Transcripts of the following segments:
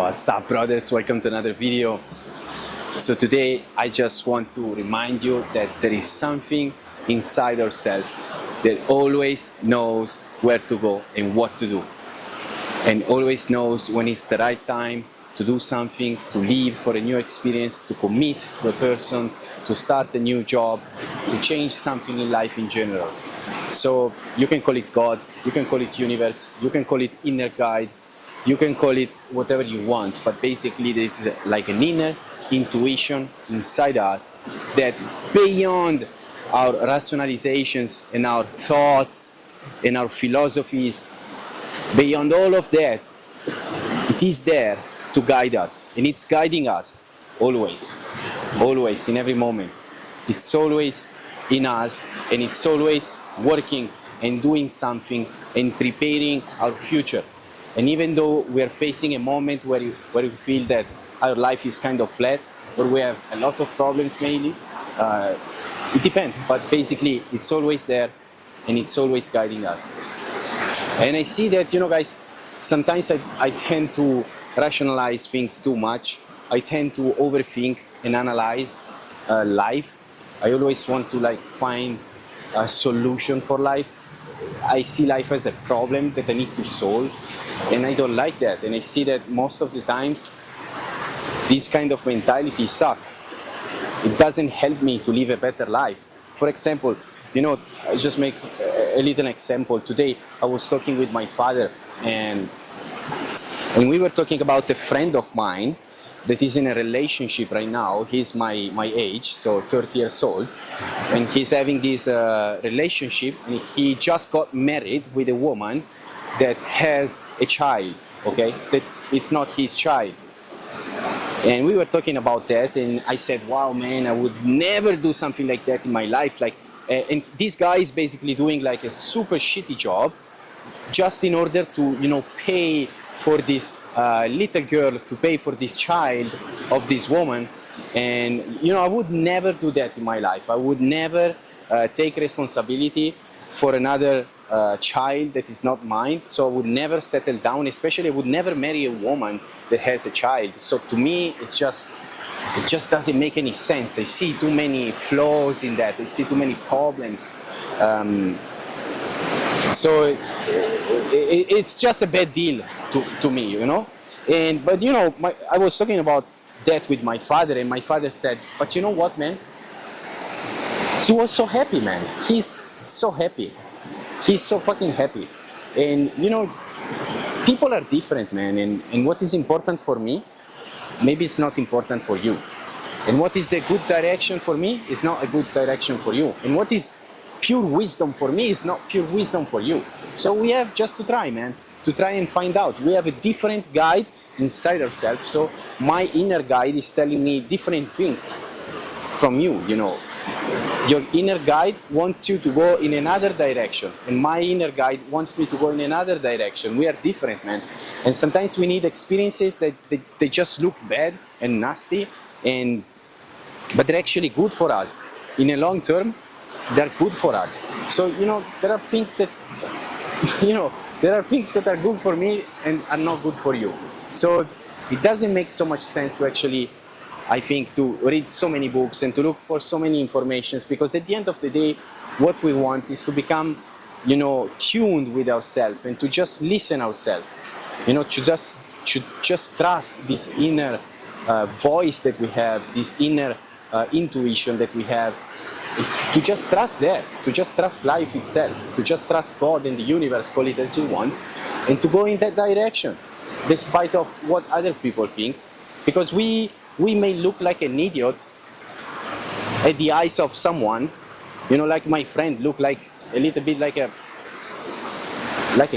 What's up, brothers? Welcome to another video. So today I just want to remind you that there is something inside ourselves that always knows where to go and what to do, and always knows when it's the right time to do something, to leave for a new experience, to commit to a person, to start a new job, to change something in life in general. So you can call it God, you can call it universe, you can call it inner guide, you can call it whatever you want, but basically this is like an inner intuition inside us that beyond our rationalizations and our thoughts and our philosophies, beyond all of that, it is there to guide us, and it's guiding us always, always, in every moment. It's always in us, and it's always working and doing something and preparing our future. And even though we are facing a moment where we feel that our life is kind of flat, or we have a lot of problems mainly, it depends, but basically it's always there and it's always guiding us. And I see that, guys, sometimes I tend to rationalize things too much. I tend to overthink and analyze life. I always want to find a solution for life. I see life as a problem that I need to solve, and I don't like that. And I see that most of the times this kind of mentality sucks. It doesn't help me to live a better life. For example, I just make a little example. Today I was talking with my father, and we were talking about a friend of mine that is in a relationship right now. He's my age, so 30 years old, and he's having this relationship, and he just got married with a woman that has a child, okay, that it's not his child. And we were talking about that, and I said, wow, man, I would never do something like that in my life. And this guy is basically doing like a super shitty job just in order to, pay for this little girl, to pay for this child of this woman. And, I would never do that in my life. I would never take responsibility for another child that is not mine. So I would never settle down, especially I would never marry a woman that has a child. So to me, it just doesn't make any sense. I see too many flaws in that. I see too many problems. So it's just a bad deal to me, But I was talking about that with my father, and my father said, but you know what, man? He was so happy, man. He's so happy. He's so fucking happy. And people are different, man. And what is important for me, maybe it's not important for you. And what is the good direction for me is not a good direction for you. And what is pure wisdom for me is not pure wisdom for you. So we have just to try, man, to try and find out. We have a different guide inside ourselves. So my inner guide is telling me different things from you, Your inner guide wants you to go in another direction, and my inner guide wants me to go in another direction. We are different, man. And sometimes we need experiences that they just look bad and nasty, but they're actually good for us. In a long term, they're good for us. So, there are things that, there are things that are good for me and are not good for you. So it doesn't make so much sense to actually, I think, to read so many books and to look for so many informations, because at the end of the day, what we want is to become, tuned with ourselves and to just listen ourselves, to just trust this inner voice that we have, this inner intuition that we have, to just trust that, to just trust life itself, to just trust God and the universe, call it as you want, and to go in that direction, despite of what other people think, because we may look like an idiot at the eyes of someone, like my friend looked like a little bit like an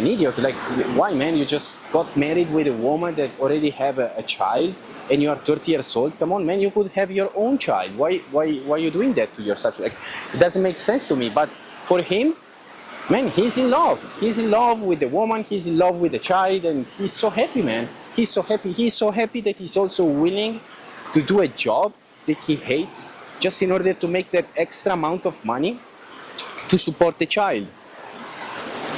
idiot. Like, why, man? You just got married with a woman that already have a child, and you are 30 years old. Come on, man, you could have your own child. Why are you doing that to yourself? Like, it doesn't make sense to me. But for him, man, he's in love. He's in love with the woman. He's in love with the child, and he's so happy, man. He's so happy. He's so happy that he's also willing to do a job that he hates just in order to make that extra amount of money to support the child.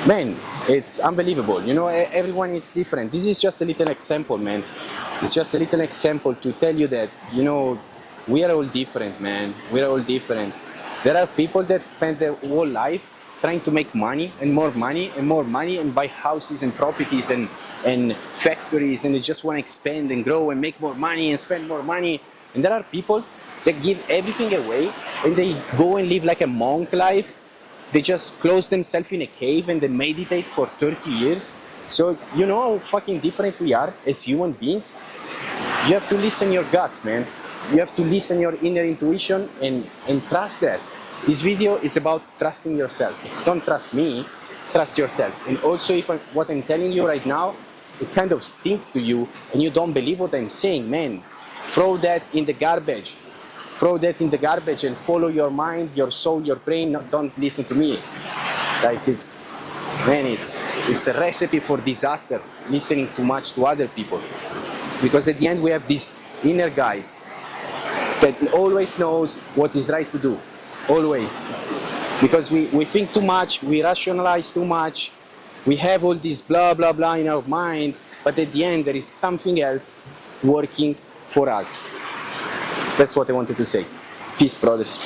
Man, It's unbelievable. You know, everyone is different. This is just a little example, man. It's just a little example to tell you that, you know, we are all different, man. We are all different. There are people that spend their whole life trying to make money and more money and more money and buy houses and properties and factories, and they just want to expand and grow and make more money and spend more money. And there are people that give everything away and they go and live like a monk life. They just close themselves in a cave and they meditate for 30 years. So you know how fucking different we are as human beings? You have to listen your guts, man. You have to listen your inner intuition and trust that. This video is about trusting yourself. Don't trust me, trust yourself. And also if what I'm telling you right now, it kind of stinks to you and you don't believe what I'm saying, man, throw that in the garbage. Throw that in the garbage and follow your mind, your soul, your brain. No, don't listen to me. Like it's a recipe for disaster, listening too much to other people. Because at the end we have this inner guy that always knows what is right to do. Always. Because we think too much, we rationalize too much, we have all this blah blah blah in our mind, but at the end there is something else working for us. That's what I wanted to say. Peace, brothers.